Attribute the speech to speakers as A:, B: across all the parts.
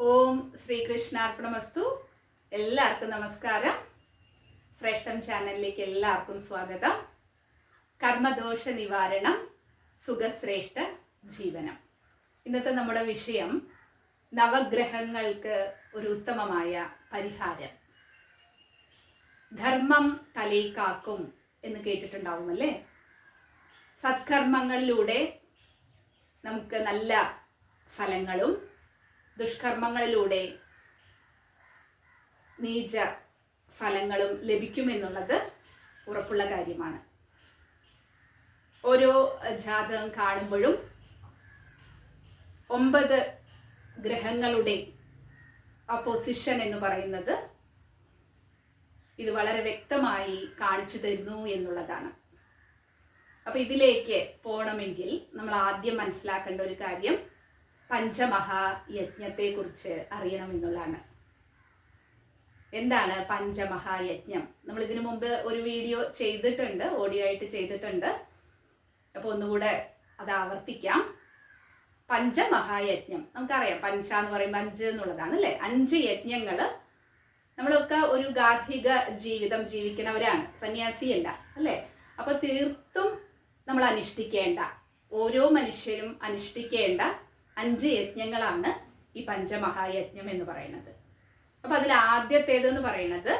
A: ഓം ശ്രീകൃഷ്ണാർപ്പണമസ്തു. എല്ലാവർക്കും നമസ്കാരം. ശ്രേഷ്ഠം ചാനലിലേക്ക് എല്ലാവർക്കും സ്വാഗതം. കർമ്മദോഷ നിവാരണം, സുഖശ്രേഷ്ഠ ജീവനം. ഇന്നത്തെ നമ്മുടെ വിഷയം നവഗ്രഹങ്ങൾക്ക് ഒരു ഉത്തമമായ പരിഹാരം. ധർമ്മം തലയിക്കാക്കും എന്ന് കേട്ടിട്ടുണ്ടാവുമല്ലേ? സത്കർമ്മങ്ങളിലൂടെ നമുക്ക് നല്ല ഫലങ്ങളും ദുഷ്കർമ്മങ്ങളിലൂടെ നീച ഫലങ്ങളും ലഭിക്കുമെന്നുള്ളത് ഉറപ്പുള്ള കാര്യമാണ്. ഓരോ ജാതകം കാണുമ്പോഴും 9 ഗ്രഹങ്ങളുടെ പൊസിഷൻ എന്ന് പറയുന്നത് ഇത് വളരെ വ്യക്തമായി കാണിച്ചു തരുന്നു എന്നുള്ളതാണ്. അപ്പോൾ ഇതിലേക്ക് പോകണമെങ്കിൽ നമ്മൾ ആദ്യം മനസ്സിലാക്കേണ്ട ഒരു കാര്യം പഞ്ചമഹായജ്ഞത്തെക്കുറിച്ച് അറിയണമെന്നുള്ളതാണ്. എന്താണ് പഞ്ചമഹായജ്ഞം? നമ്മൾ ഇതിനു മുമ്പ് ഒരു വീഡിയോ ചെയ്തിട്ടുണ്ട്, ഓഡിയോ ആയിട്ട് ചെയ്തിട്ടുണ്ട്. അപ്പോൾ ഒന്നുകൂടെ അത് ആവർത്തിക്കാം. പഞ്ചമഹായജ്ഞം നമുക്കറിയാം. പഞ്ച എന്ന് പറയുമ്പോൾ 5 എന്നുള്ളതാണ് അല്ലേ? 5 യജ്ഞങ്ങൾ. നമ്മളൊക്കെ ഒരു ഗാർഹിക ജീവിതം ജീവിക്കണവരാണ്, സന്യാസിയല്ല അല്ലേ? അപ്പോൾ തീർത്തും നമ്മൾ അനുഷ്ഠിക്കേണ്ട, ഓരോ മനുഷ്യരും അനുഷ്ഠിക്കേണ്ട 5 യജ്ഞങ്ങളാണ് ഈ പഞ്ചമഹായജ്ഞം എന്ന് പറയുന്നത്. അപ്പം അതിൽ ആദ്യത്തേതെന്ന് പറയുന്നത്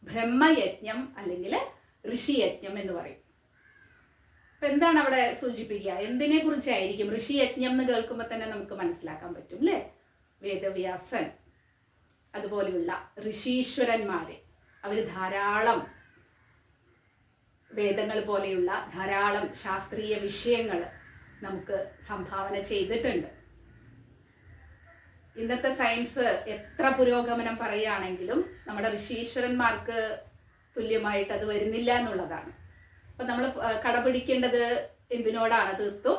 A: ബ്രഹ്മയജ്ഞം അല്ലെങ്കിൽ ഋഷിയജ്ഞം എന്ന് പറയും. അപ്പം എന്താണ് അവിടെ സൂചിപ്പിക്കുക? എന്തിനെ കുറിച്ചായിരിക്കും? ഋഷിയജ്ഞം എന്ന് കേൾക്കുമ്പോൾ തന്നെ നമുക്ക് മനസ്സിലാക്കാൻ പറ്റും അല്ലേ? വേദവ്യാസൻ അതുപോലെയുള്ള ഋഷീശ്വരന്മാര് അവർ ധാരാളം വേദങ്ങൾ പോലെയുള്ള ധാരാളം ശാസ്ത്രീയ വിഷയങ്ങൾ നമുക്ക് സംഭാവന ചെയ്തിട്ടുണ്ട്. ഇന്നത്തെ സയൻസ് എത്ര പുരോഗമനം പറയുകയാണെങ്കിലും നമ്മുടെ ഋഷീശ്വരന്മാർക്ക് തുല്യമായിട്ട് അത് വരുന്നില്ല എന്നുള്ളതാണ്. അപ്പം നമ്മൾ കടപിടിക്കേണ്ടത് എന്തിനോടാണ്? തീർത്തും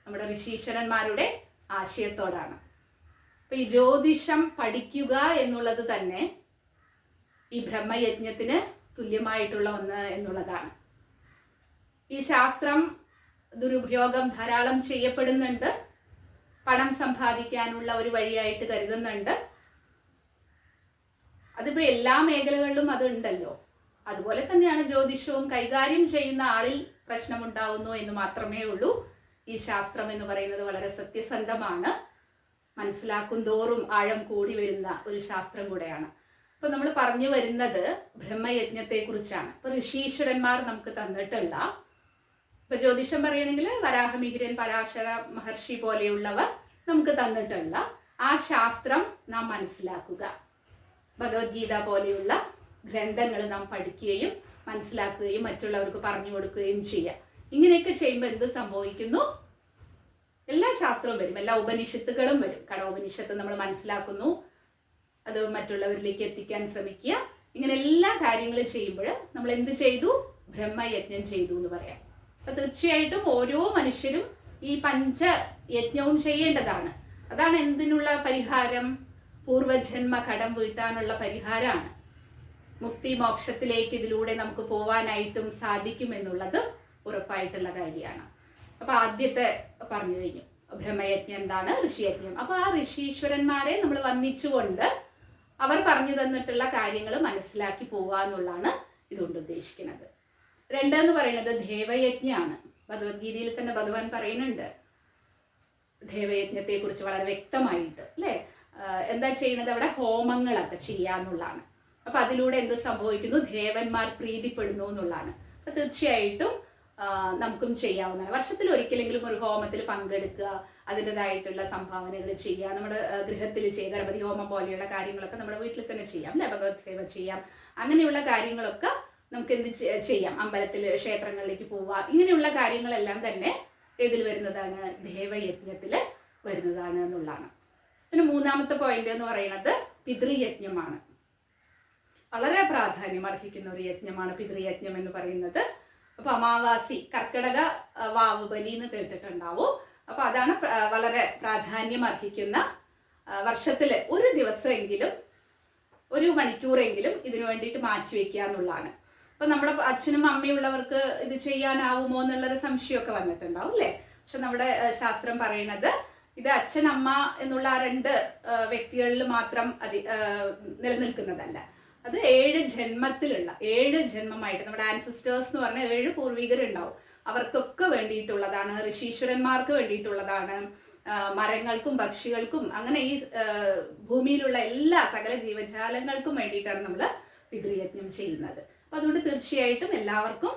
A: നമ്മുടെ ഋഷീശ്വരന്മാരുടെ ആശയത്തോടാണ്. അപ്പം ഈ ജ്യോതിഷം പഠിക്കുക എന്നുള്ളത് തന്നെ ഈ ബ്രഹ്മയജ്ഞത്തിന് തുല്യമായിട്ടുള്ള ഒന്ന് എന്നുള്ളതാണ്. ഈ ശാസ്ത്രം ദുരുപയോഗം ധാരാളം ചെയ്യപ്പെടുന്നുണ്ട്, പണം സമ്പാദിക്കാനുള്ള ഒരു വഴിയായിട്ട് കരുതുന്നുണ്ട്. അതിപ്പോൾ എല്ലാ മേഖലകളിലും അതുണ്ടല്ലോ. അതുപോലെ തന്നെയാണ് ജ്യോതിഷവും. കൈകാര്യം ചെയ്യുന്ന ആളിൽ പ്രശ്നമുണ്ടാവുന്നു എന്ന് മാത്രമേ ഉള്ളൂ. ഈ ശാസ്ത്രം എന്ന് പറയുന്നത് വളരെ സത്യസന്ധമാണ്, മനസ്സിലാക്കും തോറും ആഴം കൂടി വരുന്ന ഒരു ശാസ്ത്രം കൂടെയാണ്. അപ്പോൾ നമ്മൾ പറഞ്ഞു വരുന്നത് ബ്രഹ്മയജ്ഞത്തെക്കുറിച്ചാണ്. ഇപ്പോൾ ഋഷീശ്വരന്മാർ നമുക്ക് തന്നിട്ടുള്ള, ഇപ്പൊ ജ്യോതിഷം പറയണമെങ്കിൽ വരാഹമിഹിരൻ, പരാശര മഹർഷി പോലെയുള്ളവർ നമുക്ക് തന്നിട്ടുള്ള ആ ശാസ്ത്രം നാം മനസ്സിലാക്കുക. ഭഗവത്ഗീത പോലെയുള്ള ഗ്രന്ഥങ്ങൾ നാം പഠിക്കുകയും മനസ്സിലാക്കുകയും മറ്റുള്ളവർക്ക് പറഞ്ഞു കൊടുക്കുകയും ചെയ്യുക. ഇങ്ങനെയൊക്കെ ചെയ്യുമ്പോൾ എന്ത് സംഭവിക്കുന്നു? എല്ലാ ശാസ്ത്രവും വരും, എല്ലാ ഉപനിഷത്തുകളും വരും. കടോപനിഷത്ത് നമ്മൾ മനസ്സിലാക്കുന്നു, അത് മറ്റുള്ളവരിലേക്ക് എത്തിക്കാൻ ശ്രമിക്കുക. ഇങ്ങനെ എല്ലാ കാര്യങ്ങളും ചെയ്യുമ്പോൾ നമ്മൾ എന്ത് ചെയ്തു? ബ്രഹ്മയജ്ഞം ചെയ്തു എന്ന് പറയാം. അപ്പൊ തീർച്ചയായിട്ടും ഓരോ മനുഷ്യരും ഈ പഞ്ചയജ്ഞവും ചെയ്യേണ്ടതാണ്. അതാണ് എന്തിനുള്ള പരിഹാരം? പൂർവജന്മ കടം വീട്ടാനുള്ള പരിഹാരമാണ്. മുക്തി മോക്ഷത്തിലേക്ക് ഇതിലൂടെ നമുക്ക് പോവാനായിട്ടും സാധിക്കുമെന്നുള്ളത് ഉറപ്പായിട്ടുള്ള കാര്യമാണ്. അപ്പൊ ആദ്യത്തെ പറഞ്ഞു കഴിഞ്ഞു. ബ്രഹ്മയജ്ഞം എന്താണ്? ഋഷിയജ്ഞം. അപ്പൊ ആ ഋഷീശ്വരന്മാരെ നമ്മൾ വന്ദിച്ചുകൊണ്ട് അവർ പറഞ്ഞു തന്നിട്ടുള്ള കാര്യങ്ങൾ മനസ്സിലാക്കി പോവുക എന്നുള്ളതാണ് ഇതുകൊണ്ട് ഉദ്ദേശിക്കുന്നത്. 2 എന്ന് പറയുന്നത് ദേവയജ്ഞമാണ്. ഭഗവത്ഗീതയിൽ തന്നെ ഭഗവാൻ പറയുന്നുണ്ട് ദേവയജ്ഞത്തെ കുറിച്ച് വളരെ വ്യക്തമായിട്ട് അല്ലേ? എന്താ ചെയ്യുന്നത്? അവിടെ ഹോമങ്ങളൊക്കെ ചെയ്യാന്നുള്ളതാണ്. അപ്പൊ അതിലൂടെ എന്ത് സംഭവിക്കുന്നു? ദേവന്മാർ പ്രീതിപ്പെടുന്നു എന്നുള്ളതാണ്. അപ്പൊ തീർച്ചയായിട്ടും നമുക്കും ചെയ്യാവുന്നതാണ്. വർഷത്തിൽ ഒരിക്കലെങ്കിലും ഒരു ഹോമത്തിൽ പങ്കെടുക്കുക, അതിൻ്റെതായിട്ടുള്ള സംഭാവനകൾ ചെയ്യുക. നമ്മുടെ ഗൃഹത്തിൽ ചെയ്യുക. ഗണപതി ഹോമം പോലെയുള്ള കാര്യങ്ങളൊക്കെ നമ്മുടെ വീട്ടിൽ തന്നെ ചെയ്യാം അല്ലെ? ഭഗവത് സേവ ചെയ്യാം. അങ്ങനെയുള്ള കാര്യങ്ങളൊക്കെ നമുക്ക് എന്ത് ചെയ്യാം? അമ്പലത്തിൽ, ക്ഷേത്രങ്ങളിലേക്ക് പോവുക. ഇങ്ങനെയുള്ള കാര്യങ്ങളെല്ലാം തന്നെ ഇതിൽ വരുന്നതാണ്? ദേവയജ്ഞത്തിൽ വരുന്നതാണ് എന്നുള്ളതാണ്. പിന്നെ 3ാമത്തെ പോയിന്റ് എന്ന് പറയുന്നത് പിതൃയജ്ഞമാണ്. വളരെ പ്രാധാന്യം അർഹിക്കുന്ന ഒരു യജ്ഞമാണ് പിതൃയജ്ഞം എന്ന് പറയുന്നത്. അപ്പൊ അമാവാസി, കർക്കിടക വാവ് ബലി എന്ന് കേട്ടിട്ടുണ്ടാവും. അപ്പൊ അതാണ് വളരെ പ്രാധാന്യം അർഹിക്കുന്ന, വർഷത്തിൽ ഒരു ദിവസമെങ്കിലും 1 മണിക്കൂറെങ്കിലും ഇതിനു വേണ്ടിയിട്ട് മാറ്റിവെക്കുക എന്നുള്ളതാണ്. അപ്പൊ നമ്മുടെ അച്ഛനും അമ്മയും ഉള്ളവർക്ക് ഇത് ചെയ്യാനാവുമോ എന്നുള്ളൊരു സംശയമൊക്കെ വന്നിട്ടുണ്ടാവും അല്ലേ? പക്ഷെ നമ്മുടെ ശാസ്ത്രം പറയുന്നത് ഇത് അച്ഛൻ അമ്മ എന്നുള്ള ആ രണ്ട് വ്യക്തികളിൽ മാത്രം നിലനിൽക്കുന്നതല്ല. അത് 7 ജന്മത്തിലുള്ള 7 ജന്മമായിട്ട് നമ്മുടെ ആൻസിസ്റ്റേഴ്സ് എന്ന് പറഞ്ഞാൽ 7 പൂർവികരുണ്ടാവും. അവർക്കൊക്കെ വേണ്ടിയിട്ടുള്ളതാണ്, ഋഷീശ്വരന്മാർക്ക് വേണ്ടിയിട്ടുള്ളതാണ്, മരങ്ങൾക്കും പക്ഷികൾക്കും അങ്ങനെ ഈ ഭൂമിയിലുള്ള എല്ലാ സകല ജീവജാലങ്ങൾക്കും വേണ്ടിയിട്ടാണ് നമ്മൾ പിതൃയജ്ഞം ചെയ്യുന്നത്. അപ്പം അതുകൊണ്ട് തീർച്ചയായിട്ടും എല്ലാവർക്കും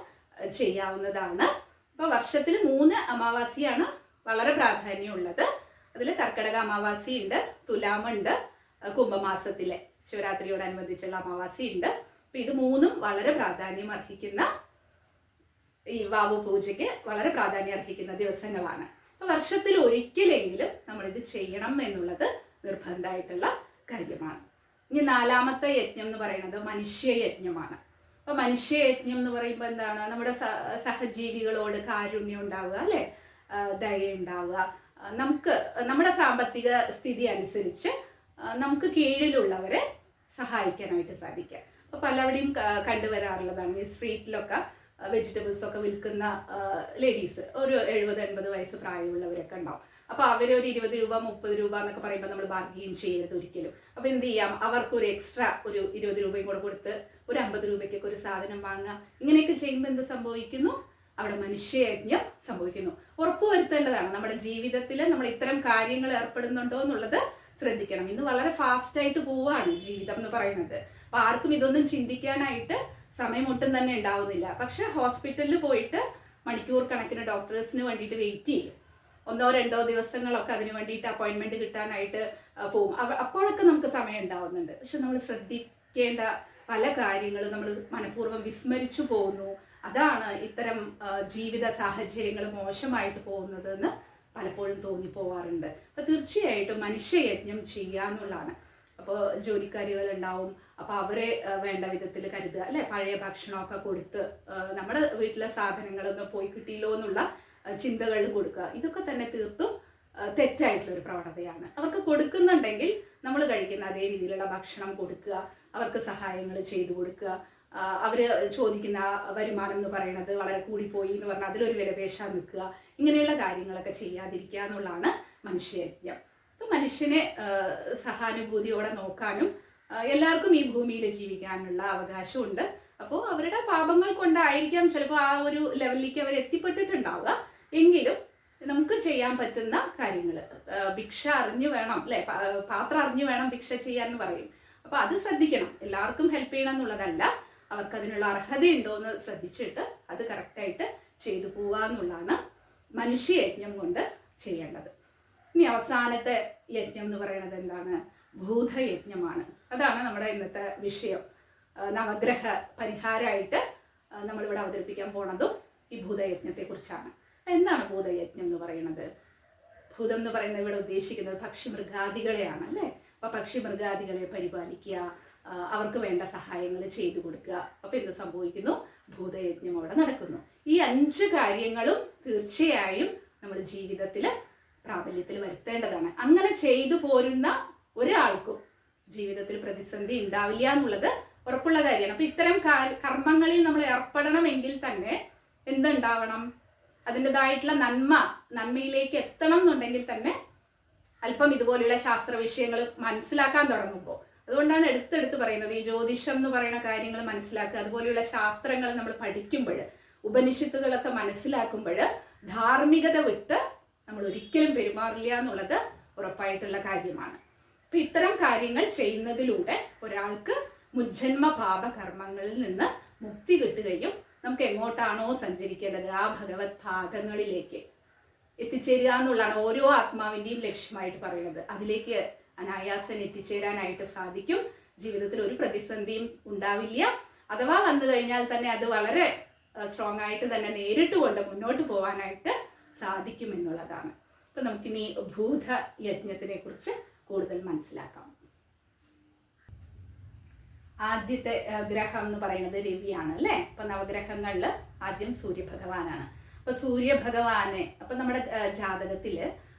A: ചെയ്യാവുന്നതാണ്. അപ്പോൾ വർഷത്തിൽ 3 അമാവാസിയാണ് വളരെ പ്രാധാന്യമുള്ളത്. അതിൽ കർക്കിടക അമാവാസി ഉണ്ട്, തുലാമുണ്ട്, കുംഭമാസത്തിലെ ശിവരാത്രിയോടനുബന്ധിച്ചുള്ള അമാവാസി ഉണ്ട്. അപ്പം ഇത് 3ഉം വളരെ പ്രാധാന്യം അർഹിക്കുന്ന, ഈ വാവു പൂജയ്ക്ക് വളരെ പ്രാധാന്യം അർഹിക്കുന്ന ദിവസങ്ങളാണ്. അപ്പോൾ വർഷത്തിൽ ഒരിക്കലെങ്കിലും നമ്മളിത് ചെയ്യണം എന്നുള്ളത് നിർബന്ധമായിട്ടുള്ള കാര്യമാണ്. ഇനി 4ാമത്തെ യജ്ഞം എന്ന് പറയുന്നത് മനുഷ്യയജ്ഞമാണ്. അപ്പോൾ മനുഷ്യയജ്ഞം എന്ന് പറയുമ്പോൾ എന്താണ്? നമ്മുടെ സഹജീവികളോട് കാരുണ്യം ഉണ്ടാവുക, അല്ലേ, ദയ ഉണ്ടാവുക, നമുക്ക് നമ്മുടെ സാമ്പത്തിക സ്ഥിതി അനുസരിച്ച് നമുക്ക് കീഴിലുള്ളവരെ സഹായിക്കാനായിട്ട് സാധിക്കുക. അപ്പോൾ പലവിടെയും കണ്ടുവരാറുള്ളതാണ് ഈ സ്ട്രീറ്റിലൊക്കെ വെജിറ്റബിൾസ് ഒക്കെ വിൽക്കുന്ന ലേഡീസ്, ഒരു 70-80 വയസ്സ് പ്രായമുള്ളവരൊക്കെ ഉണ്ടാവും. അപ്പോൾ അവർ ഒരു 20 രൂപ 30 രൂപ എന്നൊക്കെ പറയുമ്പോൾ നമ്മൾ ബാർഗെയിൻ ചെയ്യരുത് ഒരിക്കലും. അപ്പോൾ എന്ത് ചെയ്യാം, അവർക്കൊരു എക്സ്ട്രാ ഒരു 20 രൂപയും കൂടെ കൊടുത്ത് ഒരു 50 രൂപയ്ക്കൊക്കെ ഒരു സാധനം വാങ്ങുക. ഇങ്ങനെയൊക്കെ ചെയ്യുമ്പോൾ എന്ത് സംഭവിക്കുന്നു? അവിടെ മനുഷ്യയജ്ഞം സംഭവിക്കുന്നു. ഉറപ്പുവരുത്തേണ്ടതാണ് നമ്മുടെ ജീവിതത്തിൽ നമ്മൾ ഇത്തരം കാര്യങ്ങൾ ഏർപ്പെടുന്നുണ്ടോ എന്നുള്ളത് ശ്രദ്ധിക്കണം. ഇന്ന് വളരെ ഫാസ്റ്റായിട്ട് പോവുകയാണ് ജീവിതം എന്ന് പറയുന്നത്. അപ്പോൾ ആർക്കും ഇതൊന്നും ചിന്തിക്കാനായിട്ട് സമയം ഒട്ടും തന്നെ ഉണ്ടാവുന്നില്ല. പക്ഷെ ഹോസ്പിറ്റലിൽ പോയിട്ട് മണിക്കൂർ കണക്കിന് ഡോക്ടേഴ്സിന് വേണ്ടിയിട്ട് വെയിറ്റ് ചെയ്യും. 1-2 ദിവസങ്ങളൊക്കെ അതിന് വേണ്ടിയിട്ട് അപ്പോയിൻമെൻറ്റ് കിട്ടാനായിട്ട് പോവും. അപ്പോഴൊക്കെ നമുക്ക് സമയം ഉണ്ടാവുന്നുണ്ട്. പക്ഷെ നമ്മൾ ശ്രദ്ധിക്കേണ്ട പല കാര്യങ്ങളും നമ്മൾ മനഃപൂർവ്വം വിസ്മരിച്ചു പോകുന്നു. അതാണ് ഇത്തരം ജീവിത സാഹചര്യങ്ങൾ മോശമായിട്ട് പോകുന്നതെന്ന് പലപ്പോഴും തോന്നിപ്പോവാറുണ്ട്. അപ്പോൾ തീർച്ചയായിട്ടും മനുഷ്യയജ്ഞം ചെയ്യുക എന്നുള്ളതാണ്. അപ്പോൾ ജോലിക്കാരികൾ ഉണ്ടാവും, അപ്പോൾ അവരെ വേണ്ട വിധത്തിൽ കരുതുക, അല്ലെ, പഴയ ഭക്ഷണമൊക്കെ കൊടുത്ത് നമ്മുടെ വീട്ടിലെ സാധനങ്ങളൊന്നും പോയി കിട്ടിയില്ലോ എന്നുള്ള ചിന്തകൾ കൊടുക്കുക. ഇതൊക്കെ തന്നെ തീർത്തും തെറ്റായിട്ടുള്ളൊരു പ്രവണതയാണ്. അവർക്ക് കൊടുക്കുന്നുണ്ടെങ്കിൽ നമ്മൾ കഴിക്കുന്ന അതേ രീതിയിലുള്ള ഭക്ഷണം കൊടുക്കുക, അവർക്ക് സഹായങ്ങൾ ചെയ്തു കൊടുക്കുക. അവർ ചോദിക്കുന്ന വരുമാനം എന്ന് പറയുന്നത് വളരെ കൂടിപ്പോയി എന്ന് പറഞ്ഞാൽ അതിലൊരു വിലപേശാൻ നിൽക്കുക. ഇങ്ങനെയുള്ള കാര്യങ്ങളൊക്കെ ചെയ്യാതിരിക്കുക എന്നുള്ളതാണ് മനുഷ്യയജ്ഞം. അപ്പം മനുഷ്യനെ സഹാനുഭൂതിയോടെ നോക്കാനും എല്ലാവർക്കും ഈ ഭൂമിയിൽ ജീവിക്കാനുള്ള അവകാശമുണ്ട്. അപ്പോൾ അവരുടെ പാപങ്ങൾ കൊണ്ടായിരിക്കാം ചിലപ്പോൾ ആ ഒരു ലെവലിലേക്ക് അവർ എത്തിപ്പെട്ടിട്ടുണ്ടാവുക. എങ്കിലും നമുക്ക് ചെയ്യാൻ പറ്റുന്ന കാര്യങ്ങൾ, ഭിക്ഷ അറിഞ്ഞു വേണം, അല്ലേ, പാത്രം അറിഞ്ഞു വേണം ഭിക്ഷ ചെയ്യാൻ എന്ന് പറയും. അപ്പോൾ അത് ശ്രദ്ധിക്കണം. എല്ലാവർക്കും ഹെൽപ്പ് ചെയ്യണം എന്നുള്ളതല്ല, അവർക്കതിനുള്ള അർഹതയുണ്ടോ എന്ന് ശ്രദ്ധിച്ചിട്ട് അത് കറക്റ്റായിട്ട് ചെയ്തു പോവുക എന്നുള്ളതാണ് മനുഷ്യയജ്ഞം കൊണ്ട് ചെയ്യേണ്ടത്. ഇനി അവസാനത്തെ യജ്ഞം എന്ന് പറയുന്നത് എന്താണ്? ഭൂതയജ്ഞമാണ്. അതാണ് നമ്മുടെ ഇന്നത്തെ വിഷയം. നവഗ്രഹ പരിഹാരമായിട്ട് നമ്മളിവിടെ അവതരിപ്പിക്കാൻ പോണതും ഈ ഭൂതയജ്ഞത്തെക്കുറിച്ചാണ്. എന്താണ് ഭൂതയജ്ഞം എന്ന് പറയുന്നത്? ഭൂതം എന്ന് പറയുന്നത് ഇവിടെ ഉദ്ദേശിക്കുന്നത് പക്ഷിമൃഗാദികളെയാണ്, അല്ലേ. അപ്പോൾ പക്ഷിമൃഗാദികളെ പരിപാലിക്കുക, അവർക്ക് വേണ്ട സഹായങ്ങൾ ചെയ്തു കൊടുക്കുക. അപ്പോൾ എന്ത് സംഭവിക്കുന്നു? ഭൂതയജ്ഞം അവിടെ നടക്കുന്നു. ഈ 5 കാര്യങ്ങളും തീർച്ചയായും നമ്മുടെ ജീവിതത്തിൽ പ്രാബല്യത്തിൽ വരുത്തേണ്ടതാണ്. അങ്ങനെ ചെയ്തു പോരുന്ന ഒരാൾക്കും ജീവിതത്തിൽ പ്രതിസന്ധി ഉണ്ടാവില്ല എന്നുള്ളത് ഉറപ്പുള്ള കാര്യമാണ്. അപ്പോൾ ഇത്തരം കർമ്മങ്ങളിൽ നമ്മൾ ഏർപ്പെടണമെങ്കിൽ തന്നെ എന്തുണ്ടാവണം? അതിൻ്റെതായിട്ടുള്ള നന്മയിലേക്ക് എത്തണം എന്നുണ്ടെങ്കിൽ തന്നെ അല്പം ഇതുപോലെയുള്ള ശാസ്ത്ര വിഷയങ്ങൾ മനസ്സിലാക്കാൻ തുടങ്ങുമ്പോൾ, അതുകൊണ്ടാണ് എടുത്തെടുത്ത് പറയുന്നത് ഈ ജ്യോതിഷം എന്ന് പറയുന്ന കാര്യങ്ങൾ മനസ്സിലാക്കുക. അതുപോലെയുള്ള ശാസ്ത്രങ്ങൾ നമ്മൾ പഠിക്കുമ്പോൾ, ഉപനിഷത്തുകളൊക്കെ മനസ്സിലാക്കുമ്പോൾ ധാർമ്മികത വിട്ട് നമ്മൾ ഒരിക്കലും പെരുമാറില്ല എന്നുള്ളത് ഉറപ്പായിട്ടുള്ള കാര്യമാണ്. അപ്പം ഇത്തരം കാര്യങ്ങൾ ചെയ്യുന്നതിലൂടെ ഒരാൾക്ക് മുജ്ജന്മ പാപകർമ്മങ്ങളിൽ നിന്ന് മുക്തി കിട്ടുകയും നമുക്ക് എങ്ങോട്ടാണോ സഞ്ചരിക്കേണ്ടത് ആ ഭഗവത് പാദങ്ങളിലേക്ക് എത്തിച്ചേരുക എന്നുള്ളതാണ് ഓരോ ആത്മാവിൻ്റെയും ലക്ഷ്യമായിട്ട് പറയുന്നത്. അതിലേക്ക് അനായാസം എത്തിച്ചേരാനായിട്ട് സാധിക്കും. ജീവിതത്തിൽ ഒരു പ്രതിസന്ധിയും ഉണ്ടാവില്ല. അഥവാ വന്നു കഴിഞ്ഞാൽ തന്നെ അത് വളരെ സ്ട്രോങ് ആയിട്ട് തന്നെ നേരിട്ട് കൊണ്ട് മുന്നോട്ട് പോകാനായിട്ട് സാധിക്കുമെന്നുള്ളതാണ്. അപ്പം നമുക്കിനി ഭൂതയജ്ഞത്തിനെ കുറിച്ച് കൂടുതൽ മനസ്സിലാക്കാം. ആദ്യത്തെ ഗ്രഹം എന്ന് പറയുന്നത് രവിയാണ്, അല്ലേ. അപ്പം നവഗ്രഹങ്ങളിൽ ആദ്യം സൂര്യഭഗവാനാണ്. അപ്പം സൂര്യഭഗവാനെ, അപ്പം നമ്മുടെ ജാതകത്തിൽ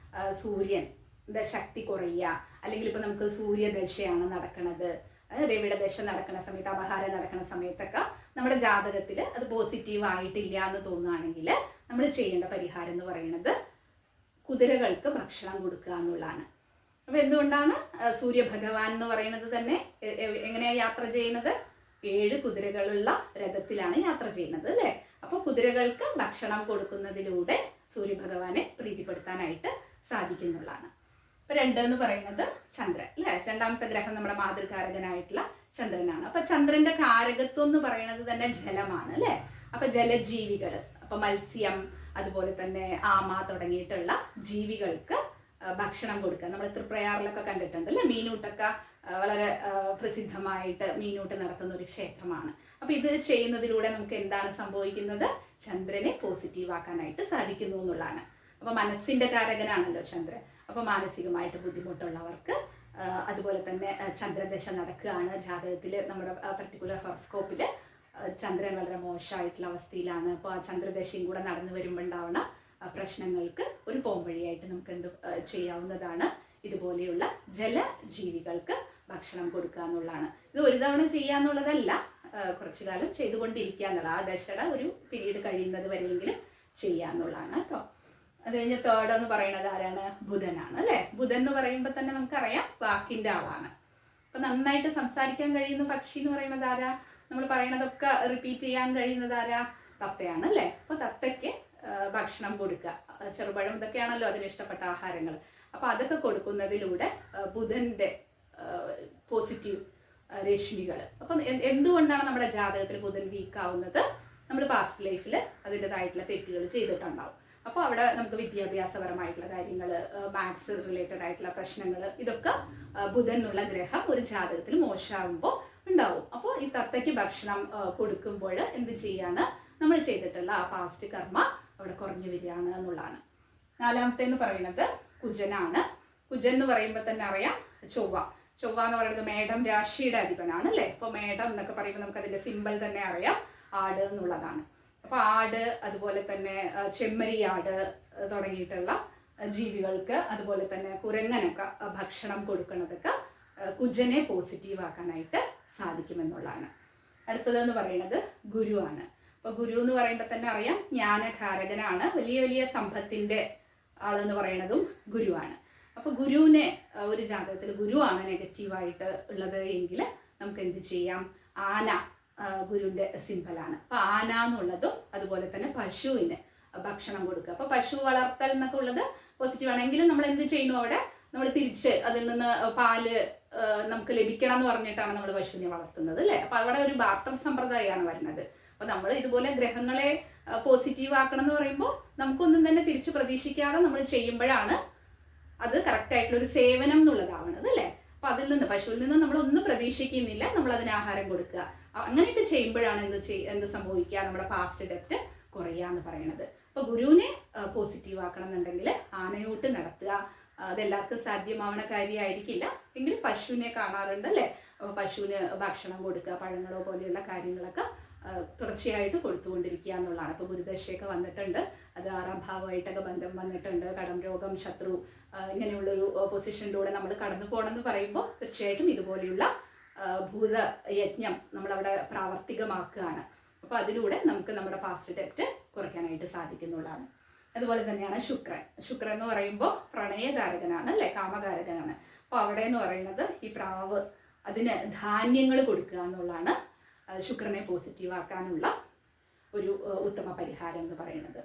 A: സൂര്യൻ്റെ ശക്തി കുറയുക, അല്ലെങ്കിൽ ഇപ്പം നമുക്ക് സൂര്യദശയാണ് നടക്കുന്നത്, രവിയുടെ ദശ നടക്കുന്ന സമയത്ത്, അപഹാരം നടക്കുന്ന സമയത്തൊക്കെ നമ്മുടെ ജാതകത്തിൽ അത് പോസിറ്റീവ് ആയിട്ടില്ല എന്ന് തോന്നുകയാണെങ്കിൽ നമ്മൾ ചെയ്യേണ്ട പരിഹാരം എന്ന് പറയുന്നത് കുതിരകൾക്ക് ഭക്ഷണം കൊടുക്കുക എന്നുള്ളതാണ്. അപ്പോൾ എന്തുകൊണ്ടാണ് സൂര്യഭഗവാൻ എന്ന് പറയുന്നത് തന്നെ എങ്ങനെയാണ് യാത്ര ചെയ്യുന്നത്? 7 കുതിരകളുള്ള രഥത്തിലാണ് യാത്ര ചെയ്യുന്നത് അല്ലേ? അപ്പോൾ കുതിരകൾക്ക് ഭക്ഷണം കൊടുക്കുന്നതിലൂടെ സൂര്യഭഗവാനെ പ്രീതിപ്പെടുത്താനായിട്ട് സാധിക്കുന്നുള്ളതാണ്. അപ്പോൾ 2 എന്ന് പറയുന്നത് ചന്ദ്രൻ അല്ലേ? 2ാമത്തെ ഗ്രഹം നമ്മുടെ മാതൃകാരകനായിട്ടുള്ള ചന്ദ്രനാണ്. അപ്പോൾ ചന്ദ്രന്റെ കാരകത്വം എന്ന് പറയുന്നത് തന്നെ ജലമാണ് അല്ലേ? അപ്പോൾ ജലജീവികൾ, അപ്പോൾ മത്സ്യം, അതുപോലെ തന്നെ ആമ തുടങ്ങിയിട്ടുള്ള ജീവികൾക്ക് ഭക്ഷണം കൊടുക്കുക. നമ്മൾ തൃപ്രയാറിലൊക്കെ കണ്ടിട്ടുണ്ട് അല്ലേ? മീനൂട്ടൊക്കെ വളരെ പ്രസിദ്ധമായിട്ട് മീനൂട്ട് നടത്തുന്ന ഒരു ക്ഷേത്രമാണ്. അപ്പോൾ ഇത് ചെയ്യുന്നതിലൂടെ നമുക്ക് എന്താണ് സംഭവിക്കുന്നത്? ചന്ദ്രനെ പോസിറ്റീവ് ആക്കാനായിട്ട് സാധിക്കുന്നു എന്നുള്ളതാണ്. അപ്പോൾ മനസ്സിന്റെ കാരകനാണല്ലോ ചന്ദ്രൻ. അപ്പോൾ മാനസികമായിട്ട് ബുദ്ധിമുട്ടുള്ളവർക്ക്, അതുപോലെ തന്നെ ചന്ദ്രദശ നടക്കുകയാണ് ജാതകത്തിൽ, നമ്മുടെ പർട്ടിക്കുലർ ഹോറോസ്കോപ്പിൽ ചന്ദ്രൻ വളരെ മോശമായിട്ടുള്ള അവസ്ഥയിലാണ്. അപ്പോൾ ആ ചന്ദ്രദശയും കൂടെ നടന്നു വരുമ്പോൾ ഉണ്ടാവുന്ന പ്രശ്നങ്ങൾക്ക് ഒരു പോംവഴിയായിട്ട് നമുക്ക് എന്ത് ചെയ്യാവുന്നതാണ്? ഇതുപോലെയുള്ള ജലജീവികൾക്ക് ഭക്ഷണം കൊടുക്കുക എന്നുള്ളതാണ്. ഇത് ഒരു തവണ ചെയ്യാന്നുള്ളതല്ല, കുറച്ചു കാലം ചെയ്തുകൊണ്ടിരിക്കുക എന്നുള്ള, ആ ദശയുടെ ഒരു പീരീഡ് കഴിയുന്നത് വരെയെങ്കിലും ചെയ്യുക എന്നുള്ളതാണ് കേട്ടോ. അത് കഴിഞ്ഞ് 3rd എന്ന് പറയുന്നത് ആരാണ്? ബുധനാണ് അല്ലേ? ബുധൻ എന്ന് പറയുമ്പോൾ തന്നെ നമുക്കറിയാം വാക്കിൻ്റെ ആളാണ്. അപ്പം നന്നായിട്ട് സംസാരിക്കാൻ കഴിയുന്ന പക്ഷി എന്ന് പറയുന്നത് ആരാ? നമ്മൾ പറയണതൊക്കെ റിപ്പീറ്റ് ചെയ്യാൻ കഴിയുന്നത് ആരാ? തത്തയാണ് അല്ലേ? അപ്പോൾ തത്തയ്ക്ക് ഭക്ഷണം കൊടുക്കുക, ചെറുപഴം ഇതൊക്കെയാണല്ലോ അതിന് ഇഷ്ടപ്പെട്ട ആഹാരങ്ങൾ. അപ്പോൾ അതൊക്കെ കൊടുക്കുന്നതിലൂടെ ബുധൻ്റെ പോസിറ്റീവ് രശ്മികൾ. അപ്പം എന്തുകൊണ്ടാണ് നമ്മുടെ ജാതകത്തിൽ ബുധൻ വീക്കാവുന്നത്? നമ്മൾ പാസ്റ്റ് ലൈഫിൽ അതിൻ്റെതായിട്ടുള്ള തെറ്റുകൾ ചെയ്തിട്ടുണ്ടാവും. അപ്പോൾ അവിടെ നമുക്ക് വിദ്യാഭ്യാസപരമായിട്ടുള്ള കാര്യങ്ങൾ, മാത്സ് റിലേറ്റഡ് ആയിട്ടുള്ള പ്രശ്നങ്ങൾ, ഇതൊക്കെ ബുധൻ എന്നുള്ള ഗ്രഹം ഒരു ജാതകത്തിൽ മോശമാകുമ്പോൾ ഉണ്ടാവും. അപ്പോൾ ഈ തത്തയ്ക്ക് ഭക്ഷണം കൊടുക്കുമ്പോൾ എന്ത് ചെയ്യാണ്? നമ്മൾ ചെയ്തിട്ടുള്ള ആ പാസ്റ്റ് കർമ്മ അവിടെ കുറഞ്ഞു വരികയാണ് എന്നുള്ളതാണ്. 4ാമത്തെ എന്ന് പറയുന്നത് കുജനാണ്. കുജൻ എന്ന് പറയുമ്പോൾ തന്നെ അറിയാം ചൊവ്വ. ചൊവ്വ എന്ന് പറയുന്നത് മേടം രാശിയുടെ അധിപനാണ് അല്ലേ? അപ്പോൾ മേടം എന്നൊക്കെ പറയുമ്പോൾ നമുക്ക് അതിൻ്റെ സിമ്പൽ തന്നെ അറിയാം, ആട് എന്നുള്ളതാണ്. അപ്പോൾ ആട്, അതുപോലെ തന്നെ ചെമ്മരിയാട് തുടങ്ങിയിട്ടുള്ള ജീവികൾക്ക്, അതുപോലെ തന്നെ കുരങ്ങനൊക്കെ ഭക്ഷണം കൊടുക്കുന്നതൊക്കെ കുജനെ പോസിറ്റീവ് ആക്കാനായിട്ട് സാധിക്കുമെന്നുള്ളതാണ്. അടുത്തതെന്ന് പറയുന്നത് ഗുരുവാണ്. അപ്പോൾ ഗുരു എന്ന് പറയുമ്പോൾ തന്നെ അറിയാം ജ്ഞാനകാരകനാണ്. വലിയ വലിയ സമ്പത്തിൻ്റെ ആളെന്ന് പറയുന്നതും ഗുരുവാണ്. അപ്പോൾ ഗുരുവിനെ ഒരു ജാതകത്തിൽ ഗുരുവാണ് നെഗറ്റീവായിട്ട് ഉള്ളത് എങ്കിൽ നമുക്ക് എന്ത് ചെയ്യാം? ആന ഗുരുവിൻ്റെ സിമ്പലാണ്. അപ്പോൾ ആന എന്നുള്ളതും അതുപോലെ തന്നെ പശുവിന് ഭക്ഷണം കൊടുക്കുക. അപ്പോൾ പശു വളർത്തൽ എന്നൊക്കെ ഉള്ളത് പോസിറ്റീവ് ആണെങ്കിലും നമ്മൾ എന്ത് ചെയ്യുന്നു? അവിടെ നമ്മൾ തിരിച്ച് അതിൽ നിന്ന് പാല് നമുക്ക് ലഭിക്കണം എന്ന് പറഞ്ഞിട്ടാണ് നമ്മൾ പശുവിനെ വളർത്തുന്നത് അല്ലേ? അപ്പോൾ അവിടെ ഒരു ബാർട്ടർ സമ്പ്രദായമാണ് വരുന്നത്. അപ്പോൾ നമ്മൾ ഇതുപോലെ ഗ്രഹങ്ങളെ പോസിറ്റീവ് ആക്കണം എന്ന് പറയുമ്പോൾ നമുക്കൊന്നും തന്നെ തിരിച്ച് പ്രതീക്ഷിക്കാതെ നമ്മൾ ചെയ്യുമ്പോഴാണ് അത് കറക്റ്റായിട്ടുള്ളൊരു സേവനം എന്നുള്ളതാവണത് അല്ലേ? അപ്പോൾ അതിൽ നിന്ന്, പശുവിൽ നിന്ന് നമ്മളൊന്നും പ്രതീക്ഷിക്കുന്നില്ല, നമ്മൾ അതിന് ആഹാരം കൊടുക്കുക. അങ്ങനെയൊക്കെ ചെയ്യുമ്പോഴാണ് എന്ത് സംഭവിക്കുക? നമ്മുടെ പാസ്റ്റ് ഡെപ്റ്റ് കുറയുക എന്ന് പറയുന്നത്. അപ്പോൾ ഗുരുവിനെ പോസിറ്റീവ് ആക്കണം എന്നുണ്ടെങ്കിൽ ആനയൂട്ട് നടത്തുക. അതെല്ലാവർക്കും സാധ്യമാവണ കാര്യമായിരിക്കില്ല, എങ്കിലും പശുവിനെ കാണാറുണ്ട് അല്ലേ? അപ്പോൾ പശുവിന് ഭക്ഷണം കൊടുക്കുക, പഴങ്ങളോ പോലെയുള്ള കാര്യങ്ങളൊക്കെ തുടർച്ചയായിട്ട് കൊടുത്തുകൊണ്ടിരിക്കുക എന്നുള്ളതാണ്. ഇപ്പോൾ ഗുരുദശയൊക്കെ വന്നിട്ടുണ്ട്, അത് 6ാം ഭാവമായിട്ടൊക്കെ ബന്ധം വന്നിട്ടുണ്ട്. കടം, രോഗം, ശത്രു, ഇങ്ങനെയുള്ളൊരു പൊസിഷനിലൂടെ നമ്മൾ കടന്നു പോകണമെന്ന് പറയുമ്പോൾ തീർച്ചയായിട്ടും ഇതുപോലെയുള്ള ഭൂതയജ്ഞം നമ്മളവിടെ പ്രാവർത്തികമാക്കുകയാണ്. അപ്പോൾ അതിലൂടെ നമുക്ക് നമ്മുടെ പാസ്റ്റ് ഡെപ്റ്റ് കുറയ്ക്കാനായിട്ട് സാധിക്കുന്നുള്ളതാണ്. അതുപോലെ തന്നെയാണ് ശുക്രൻ. ശുക്രൻ എന്ന് പറയുമ്പോൾ പ്രണയകാരകനാണ് അല്ലേ? കാമകാരകനാണ്. അപ്പോൾ അവിടെ എന്ന് പറയുന്നത് ഈ പ്രാവ്, അതിന് ധാന്യങ്ങൾ കൊടുക്കുക എന്നുള്ളതാണ് ശുക്രനെ പോസിറ്റീവ് ആക്കാനുള്ള ഒരു ഉത്തമ പരിഹാരം എന്ന് പറയുന്നത്.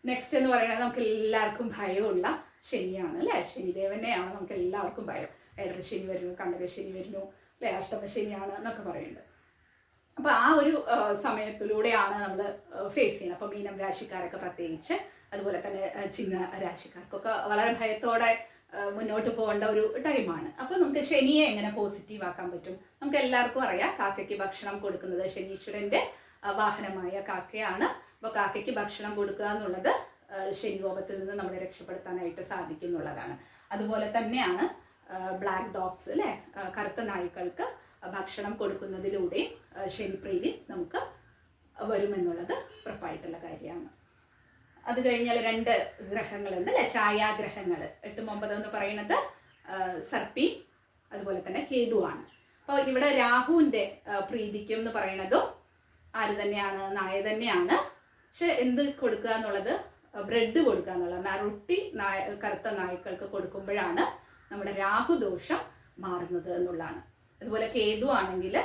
A: നെക്സ്റ്റ് എന്ന് പറയുന്നത് നമുക്ക് എല്ലാവർക്കും ഭയമുള്ള ശനിയാണ് അല്ലേ? ശനിദേവനെയാണ് നമുക്ക് എല്ലാവർക്കും ഭയം. ഏഴര ശനി വരുന്നു, കണ്ടക ശനി വരുന്നു അല്ലേ? അഷ്ടമശനിയാണ് എന്നൊക്കെ പറയുന്നുണ്ട്. അപ്പോൾ ആ ഒരു സമയത്തിലൂടെയാണ് നമ്മൾ ഫേസ് ചെയ്യുന്നത്. അപ്പോൾ മീനം രാശിക്കാരൊക്കെ പ്രത്യേകിച്ച്, അതുപോലെ തന്നെ ചിങ്ങ രാശിക്കാർക്കൊക്കെ വളരെ ഭയത്തോടെ മുന്നോട്ട് പോകേണ്ട ഒരു ടൈമാണ്. അപ്പോൾ നമുക്ക് ശനിയെ എങ്ങനെ പോസിറ്റീവ് ആക്കാൻ പറ്റും? നമുക്ക് എല്ലാവർക്കും അറിയാം, കാക്കയ്ക്ക് ഭക്ഷണം കൊടുക്കുന്നത് ശനീശ്വരൻ്റെ വാഹനമായ കാക്കയാണ്. അപ്പോൾ കാക്കയ്ക്ക് ഭക്ഷണം കൊടുക്കുക എന്നുള്ളത് ശനികോപത്തിൽ നിന്ന് നമ്മളെ രക്ഷപ്പെടുത്താനായിട്ട് സാധിക്കുന്നുള്ളതാണ്. അതുപോലെ തന്നെയാണ് ബ്ലാക്ക് ഡോഗ്സ് അല്ലേ, കറുത്ത നായ്ക്കൾക്ക് ഭക്ഷണം കൊടുക്കുന്നതിലൂടെയും ശനിപ്രീതി നമുക്ക് വരുമെന്നുള്ളത് ഉറപ്പായിട്ടുള്ള കാര്യമാണ്. അത് കഴിഞ്ഞാൽ 2 ഗ്രഹങ്ങളുണ്ട് അല്ലേ, ഛായാഗ്രഹങ്ങൾ. 8ഉം 9ഉം എന്ന് പറയുന്നത് സർപ്പി, അതുപോലെ തന്നെ കേതുവാണ്. അപ്പോൾ ഇവിടെ രാഹുവിൻ്റെ പ്രീതിക്കും എന്ന് പറയുന്നതും ആര് തന്നെയാണ്? നായ തന്നെയാണ്. പക്ഷെ എന്ത് കൊടുക്കുക എന്നുള്ളത് ബ്രെഡ് കൊടുക്കുക എന്നുള്ളതാണ്. റൊട്ടി കറുത്ത നായ്ക്കൾക്ക് കൊടുക്കുമ്പോഴാണ് നമ്മുടെ രാഹുദോഷം മാറുന്നത് എന്നുള്ളതാണ്. അതുപോലെ കേതു ആണെങ്കിൽ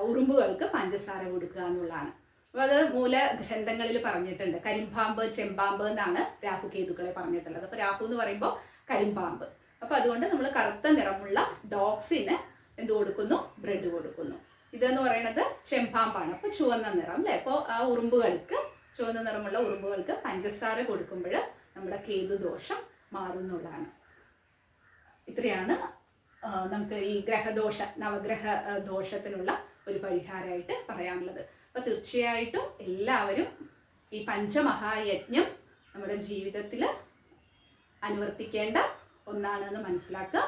A: ഉറുമ്പുകൾക്ക് പഞ്ചസാര കൊടുക്കുക എന്നുള്ളതാണ്. അപ്പോൾ അത് മൂലഗ്രന്ഥങ്ങളിൽ പറഞ്ഞിട്ടുണ്ട്. കരിമ്പാമ്പ്, ചെമ്പാമ്പ് എന്നാണ് രാഹുകേതുക്കളെ പറഞ്ഞിട്ടുള്ളത്. അപ്പോൾ രാഹു എന്ന് പറയുമ്പോൾ കരിമ്പാമ്പ്. അപ്പോൾ അതുകൊണ്ട് നമ്മൾ കറുത്ത നിറമുള്ള ഡോഗ്സിന് എന്ത് കൊടുക്കുന്നു? ബ്രെഡ് കൊടുക്കുന്നു. ഇതെന്ന് പറയുന്നത് ചെമ്പാമ്പാണ്. അപ്പോൾ ചുവന്ന നിറം അല്ലേ. അപ്പോൾ ആ ഉറുമ്പുകൾക്ക്, ചുവന്ന നിറമുള്ള ഉറുമ്പുകൾക്ക് പഞ്ചസാര കൊടുക്കുമ്പോൾ നമ്മുടെ കേതുദോഷം മാറുന്നുള്ളതാണ്. ഇത്രയാണ് നമുക്ക് ഈ നവഗ്രഹ ദോഷത്തിനുള്ള ഒരു പരിഹാരമായിട്ട് പറയാനുള്ളത്. അപ്പോൾ തീർച്ചയായിട്ടും എല്ലാവരും ഈ പഞ്ചമഹായജ്ഞം നമ്മുടെ ജീവിതത്തിൽ അനുവർത്തിക്കേണ്ട ഒന്നാണെന്ന് മനസ്സിലാക്കുക.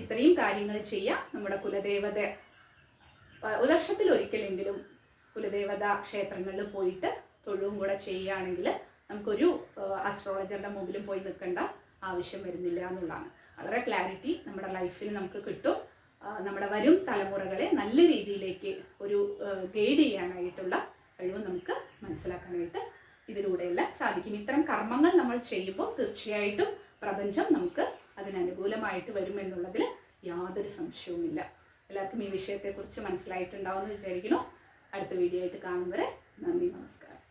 A: ഇത്രയും കാര്യങ്ങൾ ചെയ്യുക. നമ്മുടെ കുലദേവത വർഷത്തിലൊരിക്കലെങ്കിലും കുലദേവത ക്ഷേത്രങ്ങളിൽ പോയിട്ട് തൊഴുവും കൂടെ ചെയ്യുകയാണെങ്കിൽ നമുക്കൊരു അസ്ട്രോളജറുടെ മുമ്പിലും പോയി നിൽക്കേണ്ട ആവശ്യം വരുന്നില്ല എന്നുള്ളതാണ്. വളരെ ക്ലാരിറ്റി നമ്മുടെ ലൈഫിൽ നമുക്ക് കിട്ടും. നമ്മുടെ വരും തലമുറകളെ നല്ല രീതിയിലേക്ക് ഒരു ഗൈഡ് ചെയ്യാനായിട്ടുള്ള കഴിവ് നമുക്ക് മനസ്സിലാക്കാനായിട്ട് ഇതിലൂടെയെല്ലാം സാധിക്കും. ഇത്തരം കർമ്മങ്ങൾ നമ്മൾ ചെയ്യുമ്പോൾ തീർച്ചയായിട്ടും പ്രപഞ്ചം നമുക്ക് അതിനനുകൂലമായിട്ട് വരുമെന്നുള്ളതിൽ യാതൊരു സംശയവുമില്ല. എല്ലാവർക്കും ഈ വിഷയത്തെക്കുറിച്ച് മനസ്സിലായിട്ടുണ്ടാവുമെന്ന് വിചാരിക്കുന്നു. അടുത്ത വീഡിയോ ആയിട്ട് കാണും വരെ നന്ദി, നമസ്കാരം.